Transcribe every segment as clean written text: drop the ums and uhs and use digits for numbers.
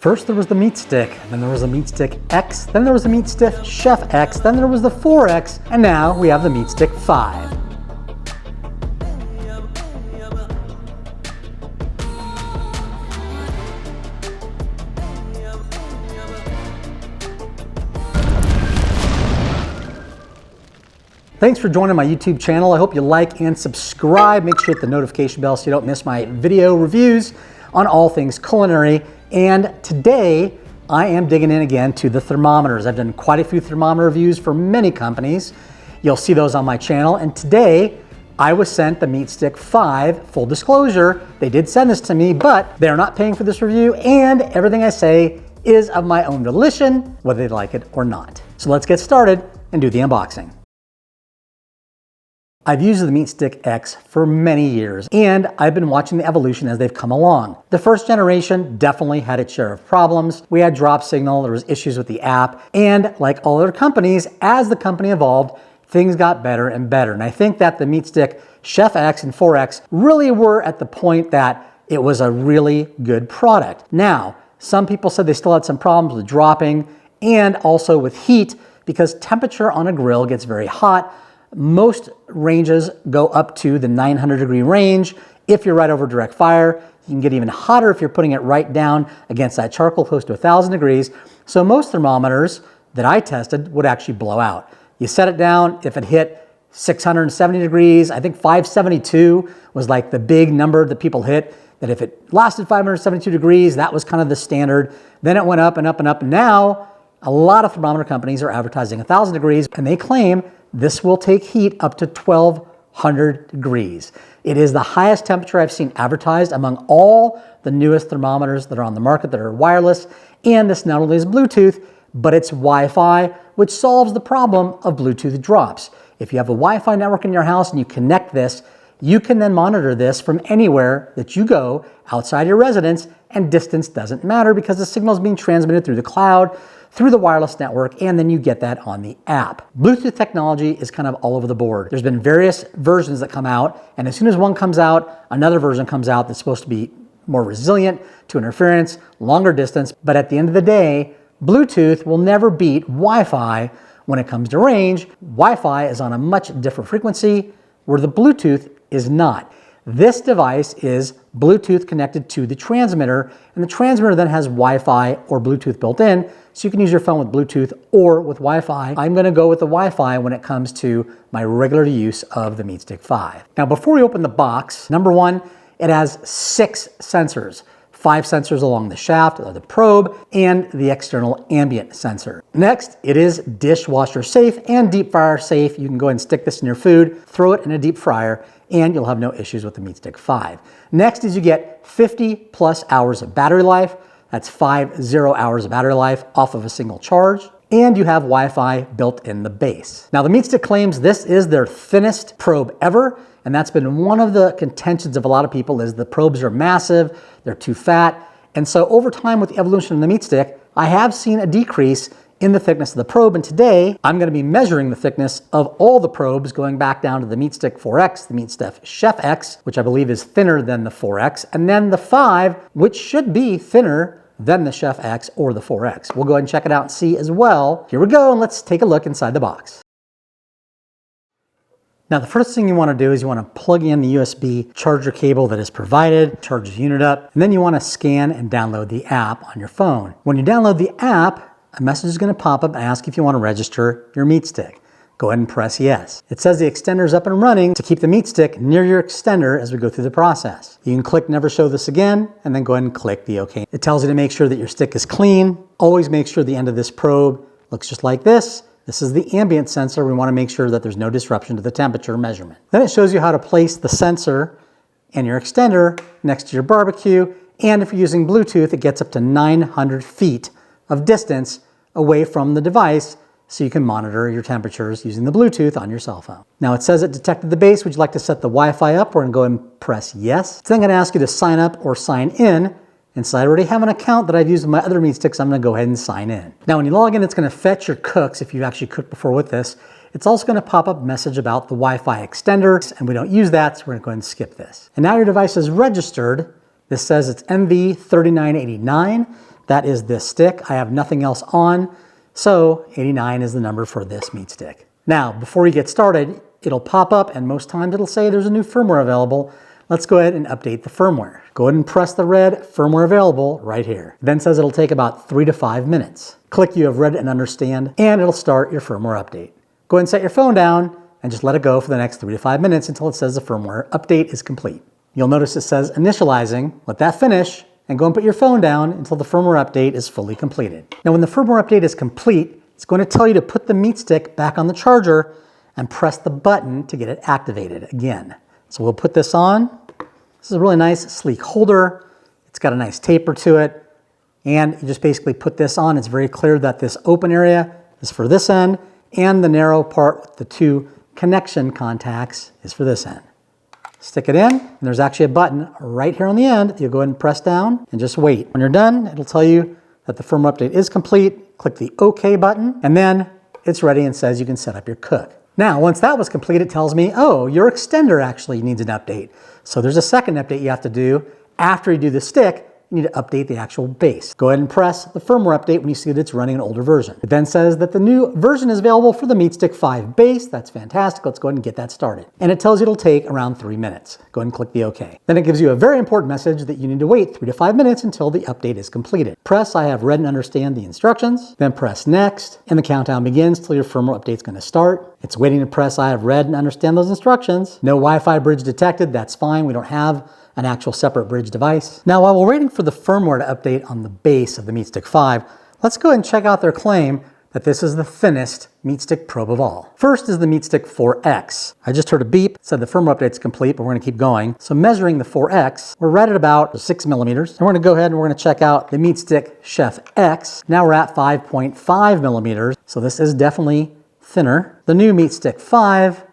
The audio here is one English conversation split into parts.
First there was the MeatStick, then there was the MeatStick X, then there was the MeatStick Chef X, then there was the 4X, and now we have the MeatStick 5. Thanks for joining my YouTube channel. I hope you like and subscribe. Make sure you hit the notification bell so you don't miss my video reviews on all things culinary. And today I am digging in again to the thermometers. I've done quite a few thermometer reviews for many companies. You'll see those on my channel. And today I was sent the MeatStick 5. Full disclosure, they did send this to me, but they're not paying for this review, and everything I say is of my own volition, whether they like it or not. So let's get started and do the unboxing. I've used the MeatStick X for many years, and I've been watching the evolution as they've come along. The first generation definitely had its share of problems. We had drop signal, there was issues with the app, and like all other companies, as the company evolved, things got better and better. And I think that the MeatStick Chef X and 4X really were at the point that it was a really good product. Now, some people said they still had some problems with dropping and also with heat because temperature on a grill gets very hot. Most ranges go up to the 900 degree range. If you're right over direct fire, you can get even hotter if you're putting it right down against that charcoal close to 1,000 degrees. So most thermometers that I tested would actually blow out. You set it down, if it hit 670 degrees, I think 572 was like the big number that people hit, that if it lasted 572 degrees, that was kind of the standard. Then it went up and up and up. And now a lot of thermometer companies are advertising 1,000 degrees, and they claim this will take heat up to 1,200 degrees. It is the highest temperature I've seen advertised among all the newest thermometers that are on the market that are wireless. And this not only is Bluetooth, but it's Wi-Fi, which solves the problem of Bluetooth drops. If you have a Wi-Fi network in your house and you connect this, you can then monitor this from anywhere that you go outside your residence, and distance doesn't matter because the signal is being transmitted through the cloud, through the wireless network, and then you get that on the app. Bluetooth technology is kind of all over the board. There's been various versions that come out, and as soon as one comes out, another version comes out that's supposed to be more resilient to interference, longer distance, but at the end of the day, Bluetooth will never beat Wi-Fi when it comes to range. Wi-Fi is on a much different frequency where the Bluetooth is not. This device is Bluetooth connected to the transmitter, and the transmitter then has Wi-Fi or Bluetooth built in, so you can use your phone with Bluetooth or with Wi-Fi. I'm going to go with the Wi-Fi when it comes to my regular use of the MeatStick 5. Now, before we open the box, number one, it has 6 sensors. 5 sensors along the shaft, the probe, and the external ambient sensor. Next, it is dishwasher safe and deep fryer safe. You can go ahead and stick this in your food, throw it in a deep fryer, and you'll have no issues with the MeatStick 5. Next is you get 50 plus hours of battery life. That's 50 hours of battery life off of a single charge. And you have Wi-Fi built in the base. Now, the MeatStick claims this is their thinnest probe ever, and that's been one of the contentions of a lot of people is the probes are massive, they're too fat. And so over time with the evolution of the MeatStick, I have seen a decrease in the thickness of the probe, and today I'm going to be measuring the thickness of all the probes going back down to the MeatStick 4X, the MeatStick Chef X, which I believe is thinner than the 4X, and then the 5, which should be thinner than the Chef X or the 4X. We'll go ahead and check it out and see as well. Here we go, and let's take a look inside the box. Now, the first thing you want to do is you want to plug in the USB charger cable that is provided, charge the unit up, and then you want to scan and download the app on your phone. When you download the app, a message is going to pop up and ask if you want to register your MeatStick. Go ahead and press yes. It says the extender is up and running to keep the MeatStick near your extender as we go through the process. You can click never show this again, and then go ahead and click the OK. It tells you to make sure that your stick is clean. Always make sure the end of this probe looks just like this. This is the ambient sensor. We want to make sure that there's no disruption to the temperature measurement. Then it shows you how to place the sensor and your extender next to your barbecue. And if you're using Bluetooth, it gets up to 900 feet of distance away from the device so you can monitor your temperatures using the Bluetooth on your cell phone. Now it says it detected the base. Would you like to set the Wi-Fi up? We're going to go ahead and press yes. It's then going to ask you to sign up or sign in. And so I already have an account that I've used with my other MeatSticks. I'm going to go ahead and sign in. Now when you log in, it's going to fetch your cooks if you've actually cooked before with this. It's also going to pop up a message about the Wi-Fi extender, and we don't use that, so we're going to go ahead and skip this. And now your device is registered. This says it's MV3989. That is this stick. I have nothing else on, so 89 is the number for this meat stick. Now, before you get started, it'll pop up and most times it'll say there's a new firmware available. Let's go ahead and update the firmware. Go ahead and press the red firmware available right here. It then says it'll take about 3 to 5 minutes. Click you have read and understand, and it'll start your firmware update. Go ahead and set your phone down and just let it go for the next 3 to 5 minutes until it says the firmware update is complete. You'll notice it says initializing. Let that finish and go and put your phone down until the firmware update is fully completed. Now when the firmware update is complete, it's going to tell you to put the meat stick back on the charger and press the button to get it activated again. So we'll put this on. This is a really nice sleek holder. It's got a nice taper to it. And you just basically put this on. It's very clear that this open area is for this end and the narrow part with the 2 connection contacts is for this end. Stick it in, and there's actually a button right here on the end. You'll go ahead and press down and just wait. When you're done, it'll tell you that the firmware update is complete. Click the OK button, and then it's ready and says you can set up your cook. Now, once that was complete, it tells me, oh, your extender actually needs an update. So there's a second update you have to do. After you do the stick, you need to update the actual base. Go ahead and press the firmware update when you see that it's running an older version. It then says that the new version is available for the MeatStick 5 base. That's fantastic. Let's go ahead and get that started. And it tells you it'll take around 3 minutes. Go ahead and click the OK. Then it gives you a very important message that you need to wait 3 to 5 minutes until the update is completed. Press I have read and understand the instructions, then press next, and the countdown begins till your firmware update is going to start. It's waiting to press I have read and understand those instructions. No Wi-Fi bridge detected. That's fine. We don't have an actual separate bridge device. Now, while we're waiting for the firmware to update on the base of the MeatStick 5, let's go ahead and check out their claim that this is the thinnest MeatStick probe of all. First is the MeatStick 4X. I just heard a beep, said the firmware update's complete, but we're gonna keep going. So measuring the 4X, we're right at about 6 millimeters. And we're gonna go ahead and we're gonna check out the MeatStick Chef X. Now we're at 5.5 millimeters. So this is definitely thinner. The new MeatStick 5,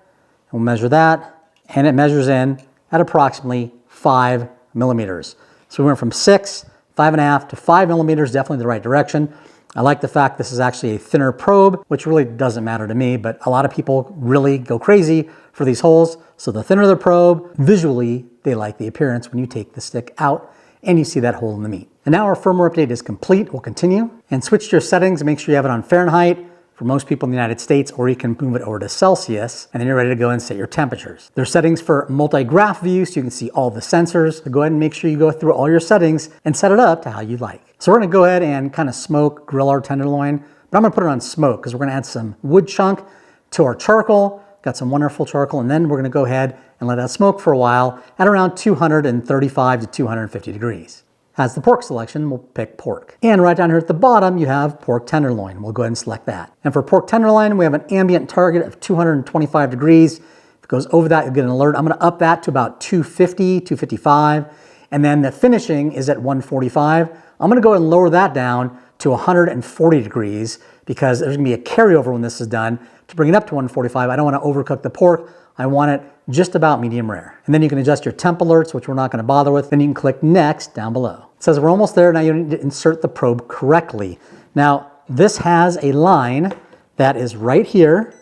we'll measure that, and it measures in at approximately 5 millimeters. So we went from 6, 5.5 to 5 millimeters, definitely the right direction. I like the fact this is actually a thinner probe, which really doesn't matter to me, but a lot of people really go crazy for these holes. So the thinner the probe, visually, they like the appearance when you take the stick out and you see that hole in the meat. And now our firmware update is complete. We'll continue and switch to your settings and make sure you have it on Fahrenheit for most people in the United States, or you can move it over to Celsius, and then you're ready to go and set your temperatures. There's settings for multi-graph view, so you can see all the sensors. So go ahead and make sure you go through all your settings and set it up to how you like. So we're gonna go ahead and kind of smoke, grill our tenderloin, but I'm gonna put it on smoke because we're gonna add some wood chunk to our charcoal. Got some wonderful charcoal, and then we're gonna go ahead and let that smoke for a while at around 235 to 250 degrees. As the pork selection, we'll pick pork. And right down here at the bottom, you have pork tenderloin. We'll go ahead and select that. And for pork tenderloin, we have an ambient target of 225 degrees. If it goes over that, you'll get an alert. I'm gonna up that to about 250, 255. And then the finishing is at 145. I'm gonna go ahead and lower that down to 140 degrees because there's gonna be a carryover when this is done. To bring it up to 145, I don't wanna overcook the pork. I want it just about medium rare. And then you can adjust your temp alerts, which we're not gonna bother with. Then you can click next down below. It says we're almost there. Now you need to insert the probe correctly. Now, this has a line that is right here.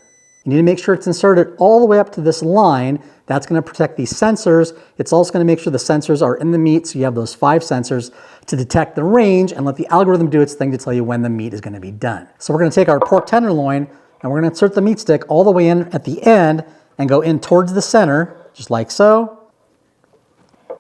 You need to make sure it's inserted all the way up to this line. That's gonna protect these sensors. It's also gonna make sure the sensors are in the meat, so you have those 5 sensors to detect the range and let the algorithm do its thing to tell you when the meat is gonna be done. So we're gonna take our pork tenderloin and we're gonna insert the meat stick all the way in at the end and go in towards the center, just like so.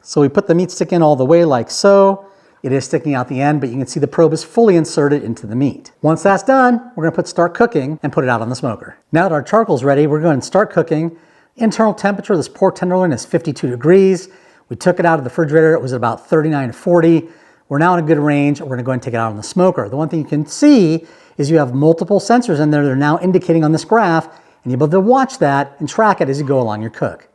So we put the meat stick in all the way like so. It is sticking out the end, but you can see the probe is fully inserted into the meat. Once that's done, we're gonna put start cooking and put it out on the smoker. Now that our charcoal's ready, we're going to start cooking. Internal temperature of this pork tenderloin is 52 degrees. We took it out of the refrigerator, it was at about 39 to 40. We're now in a good range. We're gonna go ahead and take it out on the smoker. The one thing you can see is you have multiple sensors in there that are now indicating on this graph, and you'll be able to watch that and track it as you go along your cook.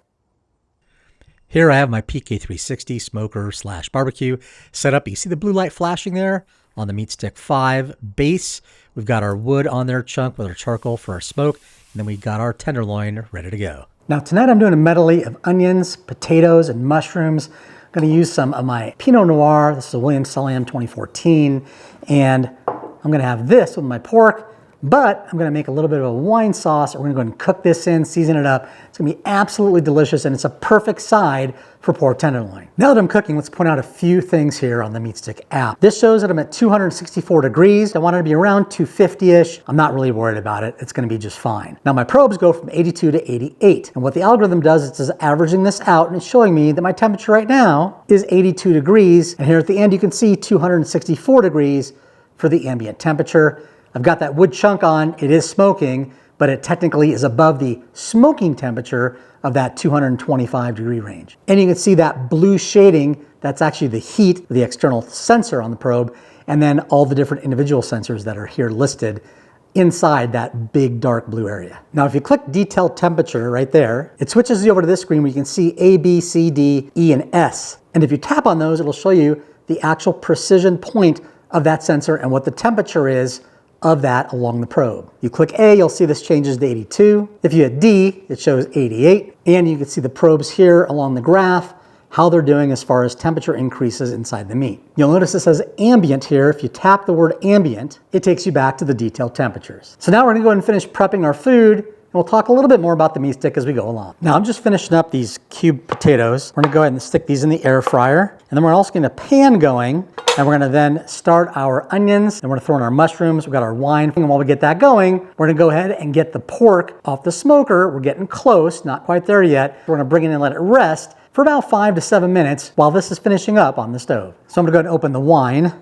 Here I have my PK360 smoker / barbecue set up. You see the blue light flashing there on the MeatStick 5 base. We've got our wood on there chunk with our charcoal for our smoke, and then we've got our tenderloin ready to go. Now tonight I'm doing a medley of onions, potatoes, and mushrooms. I'm gonna use some of my Pinot Noir. This is a Williams Cellium 2014, and I'm gonna have this with my pork. But I'm gonna make a little bit of a wine sauce. We're gonna go ahead and cook this in, season it up. It's gonna be absolutely delicious, and it's a perfect side for pork tenderloin. Now that I'm cooking, let's point out a few things here on the MeatStick app. This shows that I'm at 264 degrees. I want it to be around 250-ish. I'm not really worried about it. It's gonna be just fine. Now my probes go from 82 to 88. And what the algorithm does is it's averaging this out, and it's showing me that my temperature right now is 82 degrees. And here at the end, you can see 264 degrees for the ambient temperature. I've got that wood chunk on. It is smoking, but it technically is above the smoking temperature of that 225 degree range. And you can see that blue shading, that's actually the heat, the external sensor on the probe, and then all the different individual sensors that are here listed inside that big dark blue area. Now if you click detail temperature right there, it switches you over to this screen where you can see A, B, C, D, E, and S. And if you tap on those, it'll show you the actual precision point of that sensor and what the temperature is of that along the probe. You click A, you'll see this changes to 82. If you hit D, it shows 88. And you can see the probes here along the graph, how they're doing as far as temperature increases inside the meat. You'll notice it says ambient here. If you tap the word ambient, it takes you back to the detailed temperatures. So now we're gonna go ahead and finish prepping our food, and we'll talk a little bit more about the MeatStick as we go along. Now I'm just finishing up these cubed potatoes. We're gonna go ahead and stick these in the air fryer. And then we're also getting a pan going, and we're gonna then start our onions, and we're gonna throw in our mushrooms. We've got our wine, and while we get that going, we're gonna go ahead and get the pork off the smoker. We're getting close, not quite there yet. We're gonna bring it in and let it rest for about 5 to 7 minutes while this is finishing up on the stove. So I'm gonna go ahead and open the wine.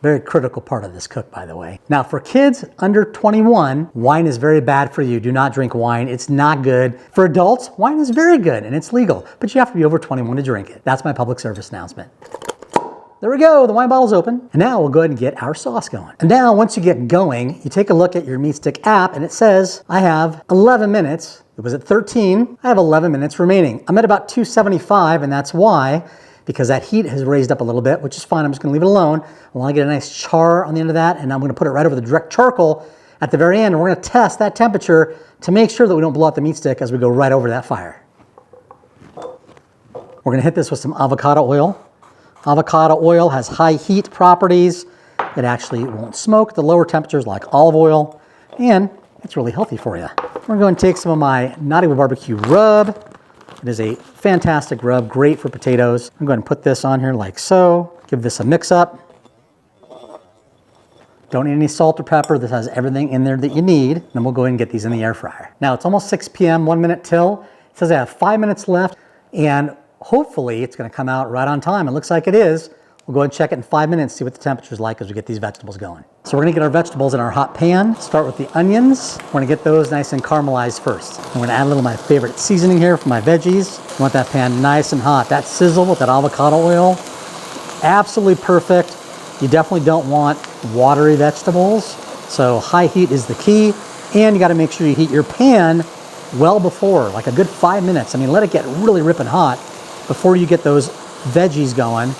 Very critical part of this cook, by the way. Now for kids under 21, wine is very bad for you. Do not drink wine. It's not good. For adults, wine is very good and it's legal, but you have to be over 21 to drink it. That's my public service announcement. There we go, the wine bottle's open. And now we'll go ahead and get our sauce going. And now once you get going, you take a look at your MeatStick app and it says, I have 11 minutes. It was at 13, I have 11 minutes remaining. I'm at about 275, and that's why, because that heat has raised up a little bit, which is fine. I'm just gonna leave it alone. I wanna get a nice char on the end of that, and I'm gonna put it right over the direct charcoal at the very end, and we're gonna test that temperature to make sure that we don't blow out the MeatStick as we go right over that fire. We're gonna hit this with some avocado oil. Avocado oil has high heat properties. It actually won't smoke. The lower temperatures like olive oil, and it's really healthy for you. We're going to take some of my Naughty with Barbecue rub. It is a fantastic rub, great for potatoes. I'm going to put this on here like so. Give this a mix up. Don't need any salt or pepper. This has everything in there that you need. Then we'll go ahead and get these in the air fryer. Now it's almost 6 p.m., 1 minute till. It says I have 5 minutes left, and hopefully it's going to come out right on time. It looks like it is. We'll go ahead and check it in 5 minutes, see what the temperature is like as we get these vegetables going. So we're gonna get our vegetables in our hot pan. Start with the onions. We're gonna get those nice and caramelized first. I'm gonna add a little of my favorite seasoning here for my veggies. I want that pan nice and hot. That sizzle with that avocado oil, absolutely perfect. You definitely don't want watery vegetables. So high heat is the key. And you gotta make sure you heat your pan well before, like a good 5 minutes. I mean, let it get really ripping hot before you get those veggies going.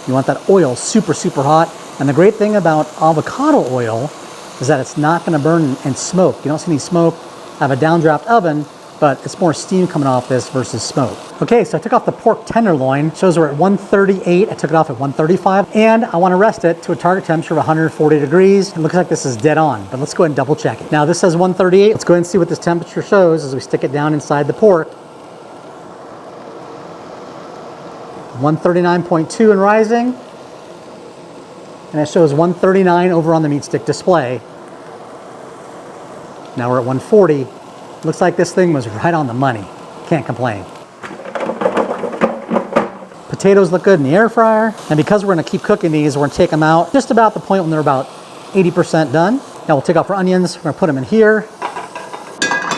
You want that oil super, super hot. And the great thing about avocado oil is that it's not gonna burn and smoke. You don't see any smoke. I have a downdraft oven, but it's more steam coming off this versus smoke. Okay, so I took off the pork tenderloin. Shows we're at 138. I took it off at 135. And I wanna rest it to a target temperature of 140 degrees. It looks like this is dead on, but let's go ahead and double check it. Now this says 138. Let's go ahead and see what this temperature shows as we stick it down inside the pork. 139.2 and rising, and it shows 139 over on the MeatStick display. Now we're at 140. Looks like this thing was right on the money. Can't complain. Potatoes look good in the air fryer, and because we're gonna keep cooking these, we're gonna take them out just about the point when they're about 80% done. Now we'll take off our onions, we're gonna put them in here.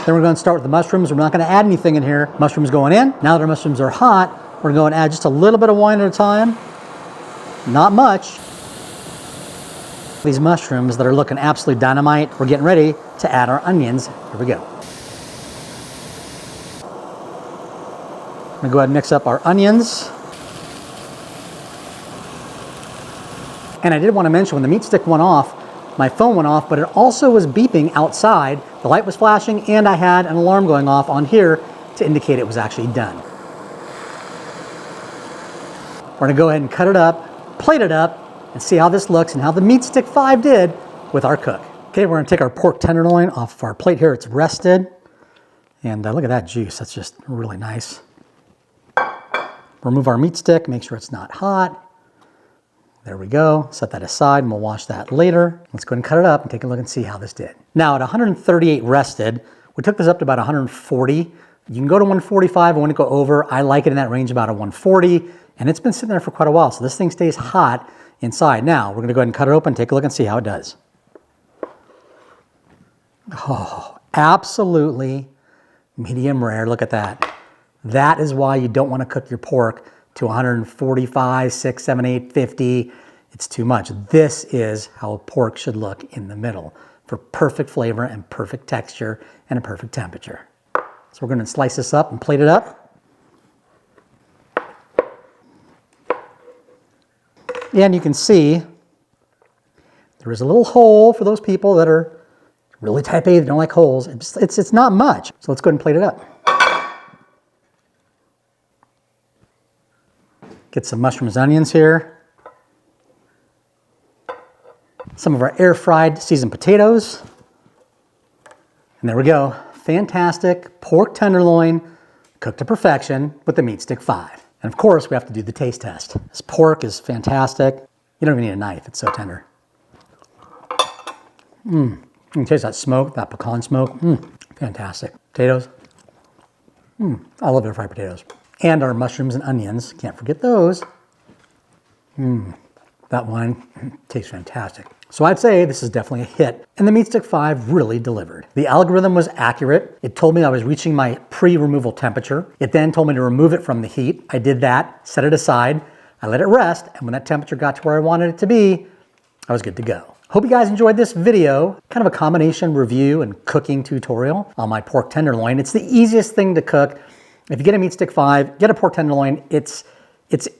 Then we're gonna start with the mushrooms. We're not gonna add anything in here. Mushrooms going in. Now that our mushrooms are hot, we're going to add just a little bit of wine at a time, not much. These mushrooms that are looking absolutely dynamite, we're getting ready to add our onions. Here we go. I'm going to go ahead and mix up our onions. And I did want to mention when the MeatStick went off, my phone went off, but it also was beeping outside. The light was flashing and I had an alarm going off on here to indicate it was actually done. We're gonna go ahead and cut it up, plate it up, and see how this looks and how the MeatStick 5 did with our cook. Okay, we're gonna take our pork tenderloin off of our plate here. It's rested. And look at that juice, that's just really nice. Remove our meat stick, make sure it's not hot. There we go, set that aside and we'll wash that later. Let's go ahead and cut it up and take a look and see how this did. Now at 138 rested, we took this up to about 140. You can go to 145, I want to go over. I like it in that range about a 140, and it's been sitting there for quite a while, so this thing stays hot inside. Now, we're gonna go ahead and cut it open, take a look and see how it does. Oh, absolutely medium rare, look at that. That is why you don't want to cook your pork to 145, 6, 7, 8, 50. It's too much. This is how a pork should look in the middle for perfect flavor and perfect texture and a perfect temperature. So we're going to slice this up and plate it up. And you can see there is a little hole for those people that are really type A that don't like holes. It's not much. So let's go ahead and plate it up. Get some mushrooms and onions here. Some of our air fried seasoned potatoes. And there we go. Fantastic pork tenderloin cooked to perfection with the MeatStick V. And of course, we have to do the taste test. This pork is fantastic. You don't even need a knife, it's so tender. You can taste that smoke, that pecan smoke. Fantastic. Potatoes. I love air fried potatoes. And our mushrooms and onions, can't forget those. That one tastes fantastic. So I'd say this is definitely a hit, and the MeatStick V really delivered. The algorithm was accurate. It told me I was reaching my pre-removal temperature. It then told me to remove it from the heat. I did that, set it aside, I let it rest, and when that temperature got to where I wanted it to be, I was good to go. Hope you guys enjoyed this video, kind of a combination review and cooking tutorial on my pork tenderloin. It's the easiest thing to cook. If you get a MeatStick V, get a pork tenderloin, it's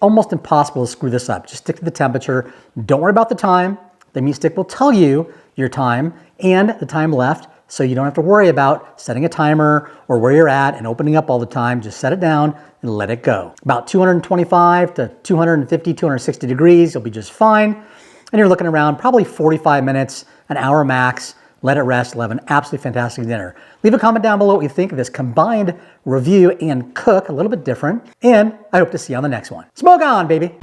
almost impossible to screw this up. Just stick to the temperature. Don't worry about the time. The MeatStick will tell you your time and the time left, so you don't have to worry about setting a timer or where you're at and opening up all the time. Just set it down and let it go. About 225 to 250, 260 degrees, you'll be just fine. And you're looking around probably 45 minutes, an hour max. Let it rest. You'll have an absolutely fantastic dinner. Leave a comment down below what you think of this combined review and cook, a little bit different. And I hope to see you on the next one. Smoke on, baby.